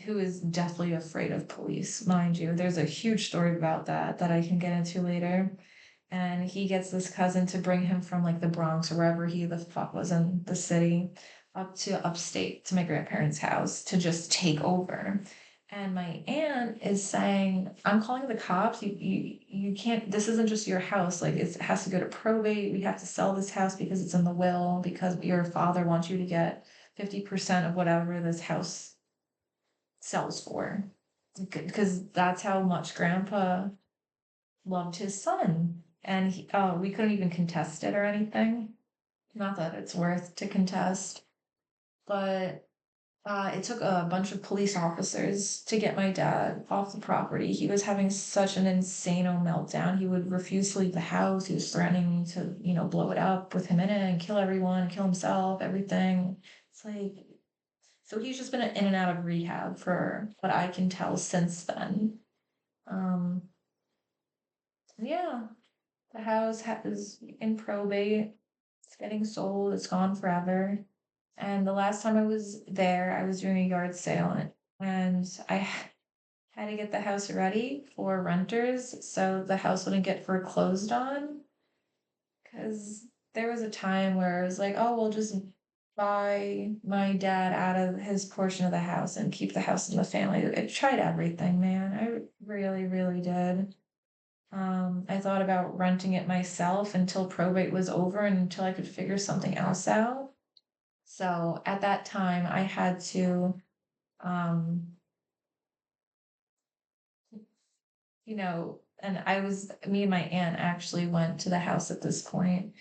who is deathly afraid of police, mind you. There's a huge story about that I can get into later. And he gets this cousin to bring him from like the Bronx or wherever he the fuck was in the city up to upstate to my grandparents' house to just take over. And my aunt is saying, I'm calling the cops. You can't, this isn't just your house. Like it has to go to probate. We have to sell this house because it's in the will, because your father wants you to get 50% of whatever this house sells for. Because that's how much grandpa loved his son. And we couldn't even contest it or anything. Not that it's worth to contest, but it took a bunch of police officers to get my dad off the property. He was having such an insane meltdown. He would refuse to leave the house. He was threatening to, blow it up with him in it and kill everyone, kill himself, everything. It's like, so he's just been in and out of rehab for what I can tell since then. Um, yeah, the house is in probate. It's getting sold. It's gone forever. And the last time I was there, I was doing a yard sale and I had to get the house ready for renters so the house wouldn't get foreclosed on. Because there was a time where it was like, oh, we'll just buy my dad out of his portion of the house and keep the house in the family. I tried everything, man. I really, really did. I thought about renting it myself until probate was over and until I could figure something else out. So at that time, I had to, um, and me and my aunt actually went to the house at this point.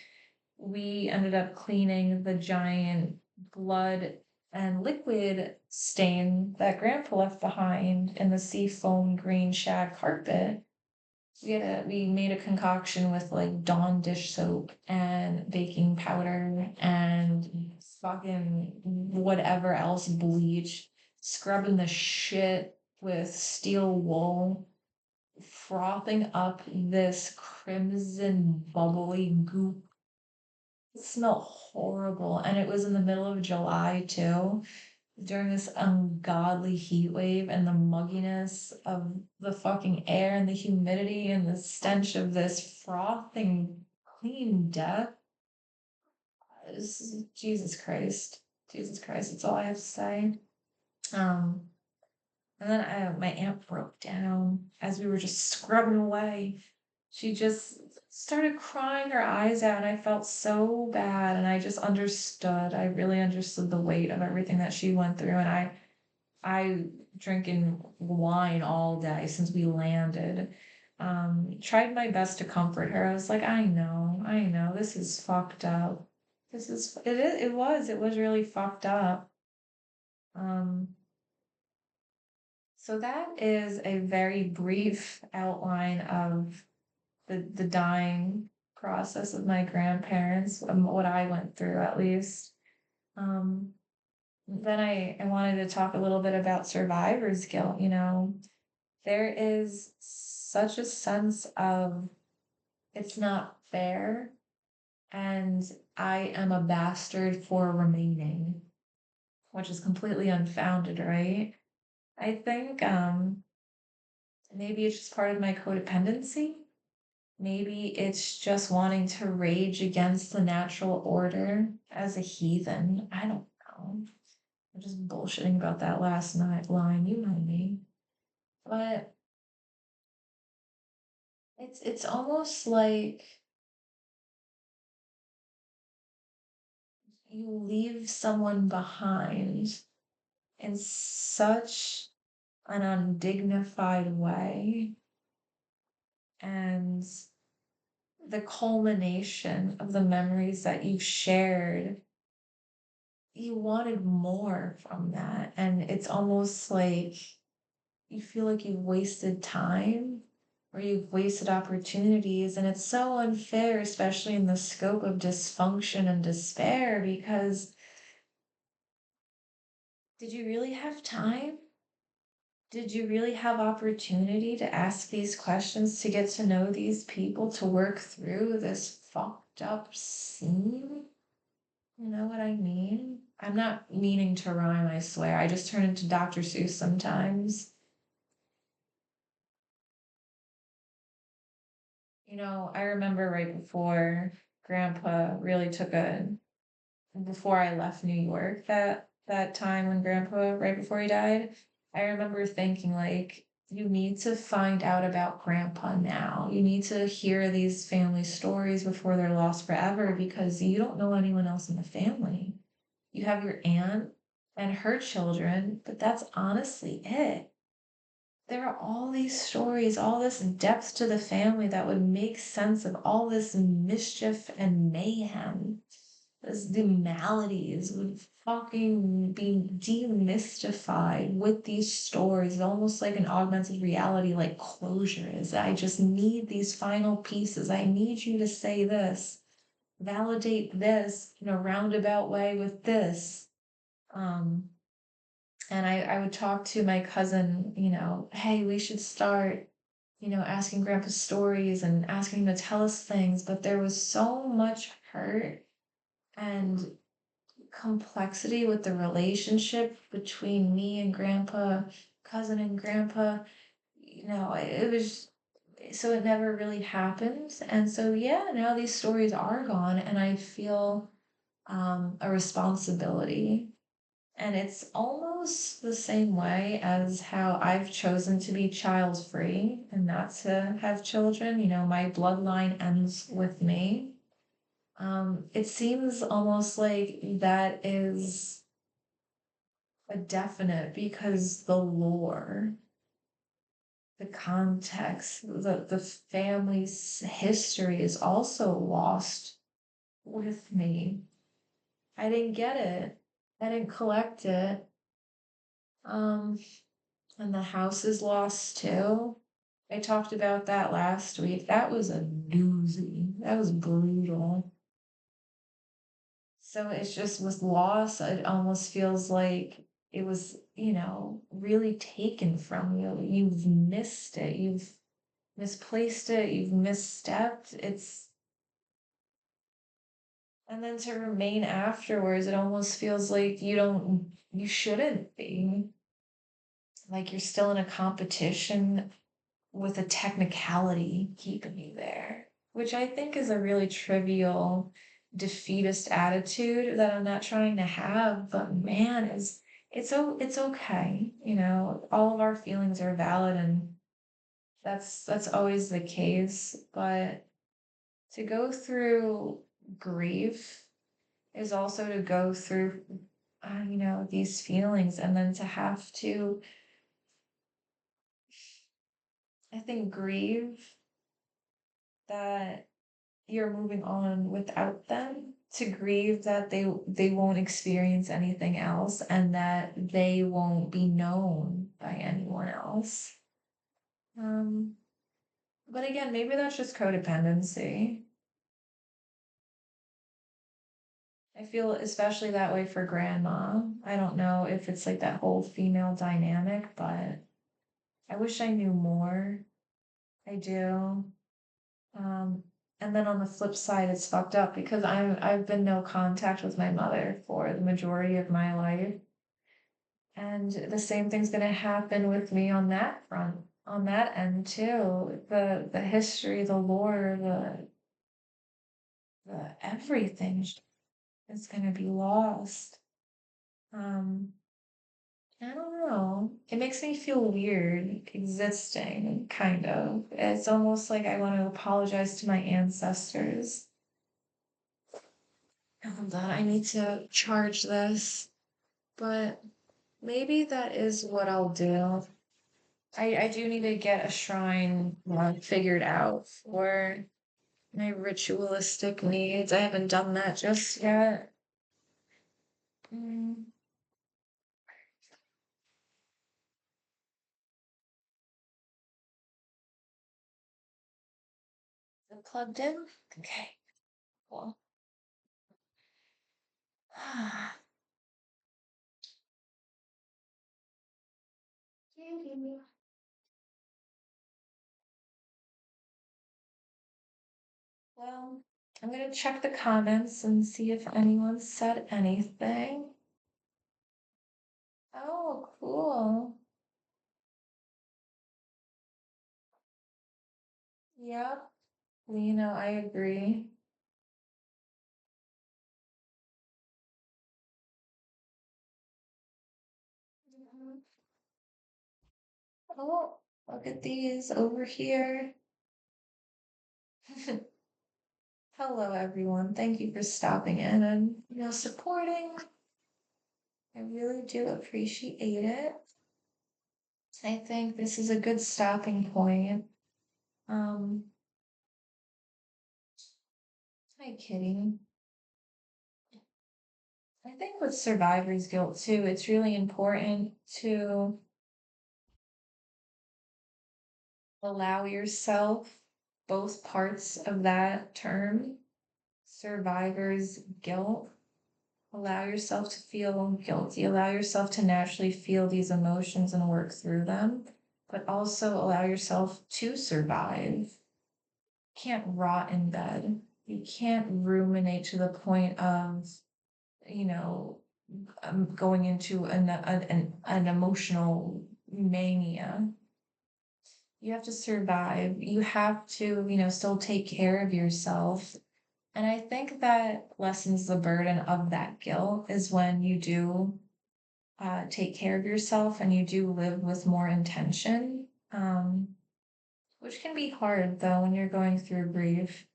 We ended up cleaning the giant blood and liquid stain that Grandpa left behind in the seafoam green shag carpet. We made a concoction with like Dawn dish soap and baking powder and fucking whatever else, bleach, scrubbing the shit with steel wool, frothing up this crimson bubbly goop. It smelled horrible, and it was in the middle of July too, during this ungodly heat wave and the mugginess of the fucking air and the humidity and the stench of this frothing clean death. Jesus Christ. Jesus Christ, that's all I have to say. Um, and then my aunt broke down as we were just scrubbing away. She just started crying her eyes out, and I felt so bad. And I just understood. I really understood the weight of everything that she went through. And I drinking wine all day since we landed. Tried my best to comfort her. I was like, I know, this is fucked up. It was really fucked up. Um, so that is a very brief outline of the dying process of my grandparents, what I went through at least. Um, then I wanted to talk a little bit about survivor's guilt. There is such a sense of it's not fair and I am a bastard for remaining, which is completely unfounded, right? I think maybe it's just part of my codependency. Maybe it's just wanting to rage against the natural order as a heathen. I don't know. I'm just bullshitting about that last night line, you know me. But it's almost like you leave someone behind in such an undignified way. And the culmination of the memories that you've shared, you wanted more from that. And it's almost like you feel like you've wasted time or you've wasted opportunities. And it's so unfair, especially in the scope of dysfunction and despair, because did you really have time? Did you really have opportunity to ask these questions, to get to know these people, to work through this fucked up scene? You know what I mean? I'm not meaning to rhyme, I swear. I just turn into Dr. Seuss sometimes. I remember right before Grandpa really took a before I left New York, that time when Grandpa, right before he died, I remember thinking like, you need to find out about Grandpa now. You need to hear these family stories before they're lost forever, because you don't know anyone else in the family. You have your aunt and her children, but that's honestly it. There are all these stories, all this depth to the family that would make sense of all this mischief and mayhem. The maladies would fucking be demystified with these stories, almost like an augmented reality, like closure is. I just need these final pieces. I need you to say this, validate this in a roundabout way with this. Um, and I would talk to my cousin, hey, we should start, asking grandpa stories and asking him to tell us things. But there was so much hurt and complexity with the relationship between me and grandpa, cousin and grandpa. It was so it never really happened. And so, yeah, now these stories are gone, and I feel a responsibility. And it's almost the same way as how I've chosen to be child free and not to have children. My bloodline ends with me. It seems almost like that is a definite, because the lore, the context, the family's history is also lost with me. I didn't get it. I didn't collect it. Um, and the house is lost too. I talked about that last week. That was a doozy. That was brutal. So it's just with loss, it almost feels like it was, really taken from you. You've missed it. You've misplaced it. You've misstepped. And then to remain afterwards, it almost feels like you shouldn't be. Like you're still in a competition with a technicality keeping you there, which I think is a really trivial defeatist attitude that I'm not trying to have. But man, it's okay. All of our feelings are valid, and that's always the case. But to go through grief is also to go through, these feelings, and then to have to, I think, grieve that you're moving on without them, to grieve that they won't experience anything else and that they won't be known by anyone else. Um, but again, maybe that's just codependency. I feel especially that way for grandma. I don't know if it's like that whole female dynamic, but I wish I knew more. I do. Um, and then on the flip side, it's fucked up because I've been no contact with my mother for the majority of my life. And the same thing's gonna happen with me on that front, on that end too. The history, the lore, the everything is gonna be lost. Um, I don't know. It makes me feel weird existing, kind of. It's almost like I want to apologize to my ancestors. Hold on, I need to charge this, but maybe that is what I'll do. I do need to get a shrine figured out for my ritualistic needs. I haven't done that just yet. Mm, is it plugged in? Okay, cool. Well, I'm gonna check the comments and see if anyone said anything. Oh, cool. Yep. Lena, I agree. Mhm. Oh, look at these over here. Hello, everyone. Thank you for stopping in and, supporting. I really do appreciate it. I think this is a good stopping point. Um, Hi, Kitty. I think with survivor's guilt too, it's really important to allow yourself both parts of that term, survivor's guilt. Allow yourself to feel guilty, allow yourself to naturally feel these emotions and work through them, but also allow yourself to survive. You can't rot in bed. You can't ruminate to the point of, you know, going into an emotional mania. You have to survive. You have to, still take care of yourself. And I think that lessens the burden of that guilt is when you do take care of yourself and you do live with more intention, which can be hard though when you're going through grief.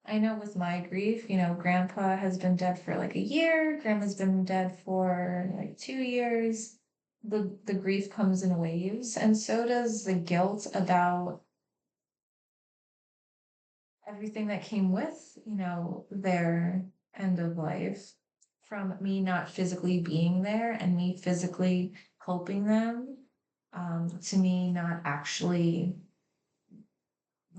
I know with my grief, grandpa has been dead for like a year, grandma's been dead for like 2 years. The grief comes in waves, and so does the guilt about everything that came with, their end of life, from me not physically being there and me physically helping them, to me not actually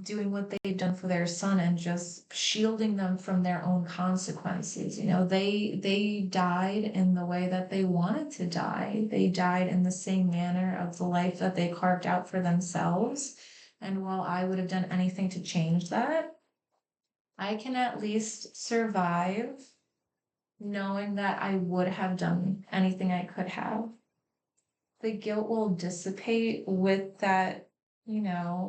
doing what they've done for their son and just shielding them from their own consequences. They died in the way that they wanted to die. They died in the same manner of the life that they carved out for themselves. And while I would have done anything to change that, I can at least survive knowing that I would have done anything I could have. The guilt will dissipate with that,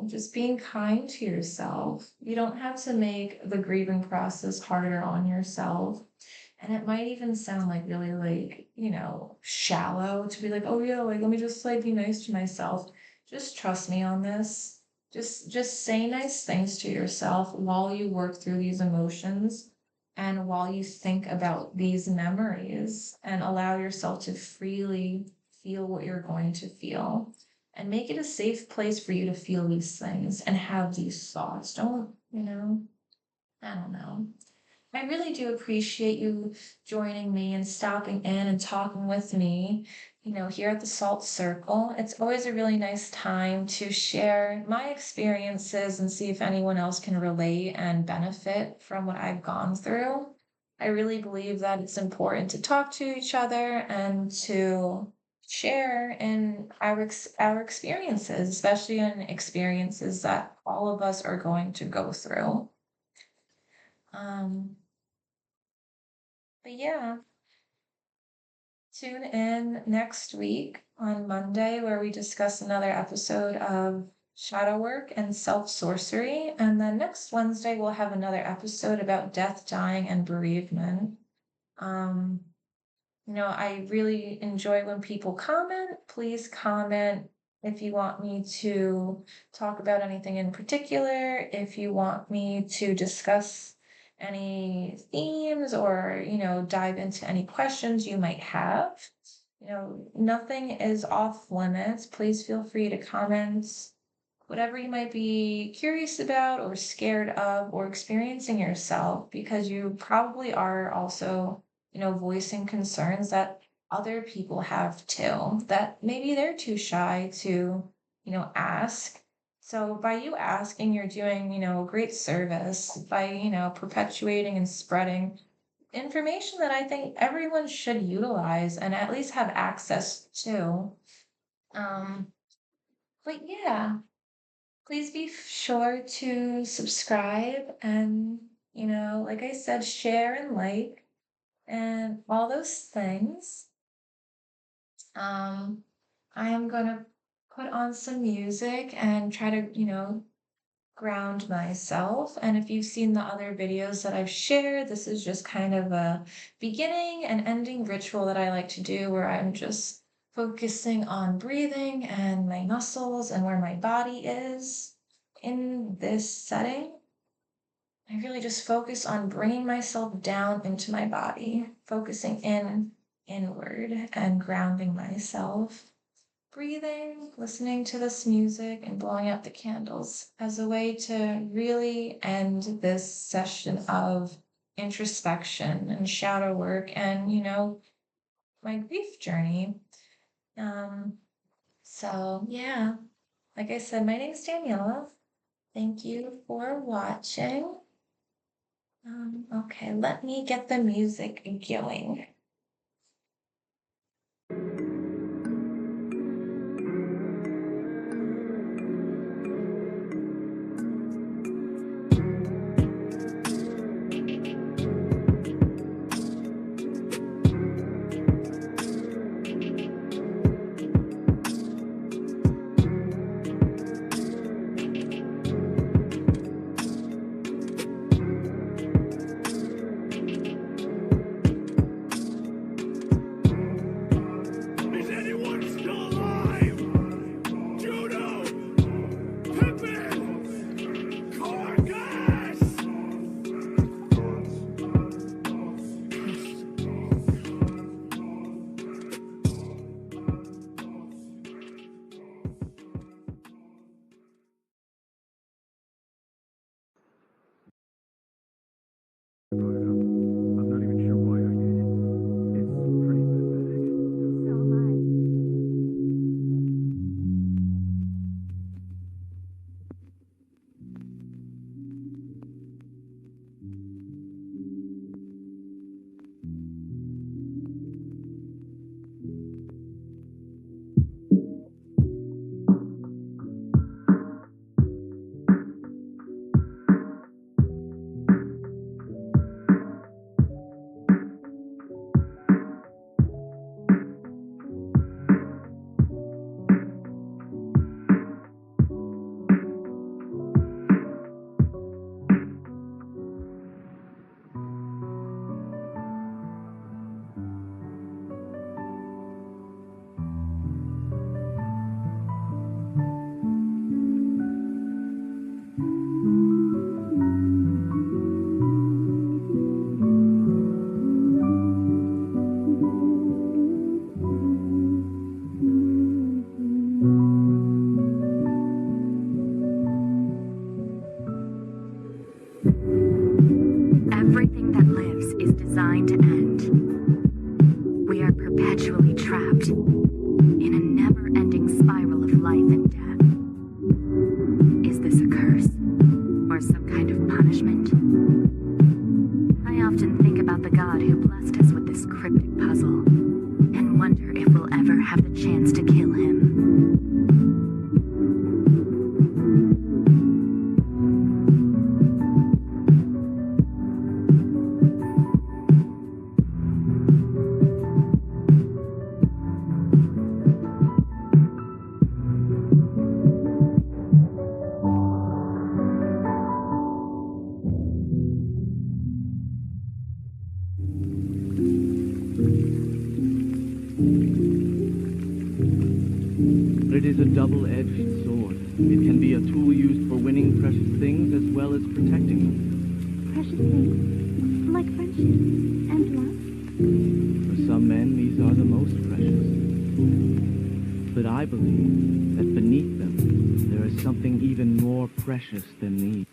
just being kind to yourself. You don't have to make the grieving process harder on yourself. And it might even sound like really like, shallow to be like, oh yeah, like let me just like be nice to myself. Just trust me on this. Just say nice things to yourself while you work through these emotions and while you think about these memories, and allow yourself to freely feel what you're going to feel, and make it a safe place for you to feel these things and have these thoughts. Don't, I don't know. I really do appreciate you joining me and stopping in and talking with me, here at the Salt Circle. It's always a really nice time to share my experiences and see if anyone else can relate and benefit from what I've gone through. I really believe that it's important to talk to each other and to share in our experiences, especially in experiences that all of us are going to go through. Um, but yeah, tune in next week on Monday where we discuss another episode of shadow work and self sorcery. And then next Wednesday, we'll have another episode about death, dying, and bereavement. Um, I really enjoy when people comment. Please comment if you want me to talk about anything in particular, if you want me to discuss any themes or, dive into any questions you might have. Nothing is off limits. Please feel free to comment whatever you might be curious about or scared of or experiencing yourself, because you probably are also, voicing concerns that other people have too, that maybe they're too shy to, ask. So by you asking, you're doing, a great service by, perpetuating and spreading information that I think everyone should utilize and at least have access to. Um, but yeah, please be sure to subscribe and, like I said, share and like and all those things. Um, I am gonna put on some music and try to, ground myself. And if you've seen the other videos that I've shared, this is just kind of a beginning and ending ritual that I like to do where I'm just focusing on breathing and my muscles and where my body is in this setting. I really just focus on bringing myself down into my body, focusing inward and grounding myself. Breathing, listening to this music, and blowing out the candles as a way to really end this session of introspection and shadow work and, my grief journey. Um, so yeah, like I said, my name is Daniela. Thank you for watching. Okay, let me get the music going. I'm not even sure why I did it. It's pretty pathetic. So am I. Everything that lives is designed to end. We are perpetually trapped in a never-ending spiral of life and death. Is this a curse or some kind of punishment? I often think about the God who blessed us with this cryptic puzzle and wonder if we'll ever have the chance to kill him. It is a double-edged sword. It can be a tool used for winning precious things as well as protecting them. precious things, like friendship and love. For some men, these are the most precious. But I believe that beneath them, there is something even more precious than these.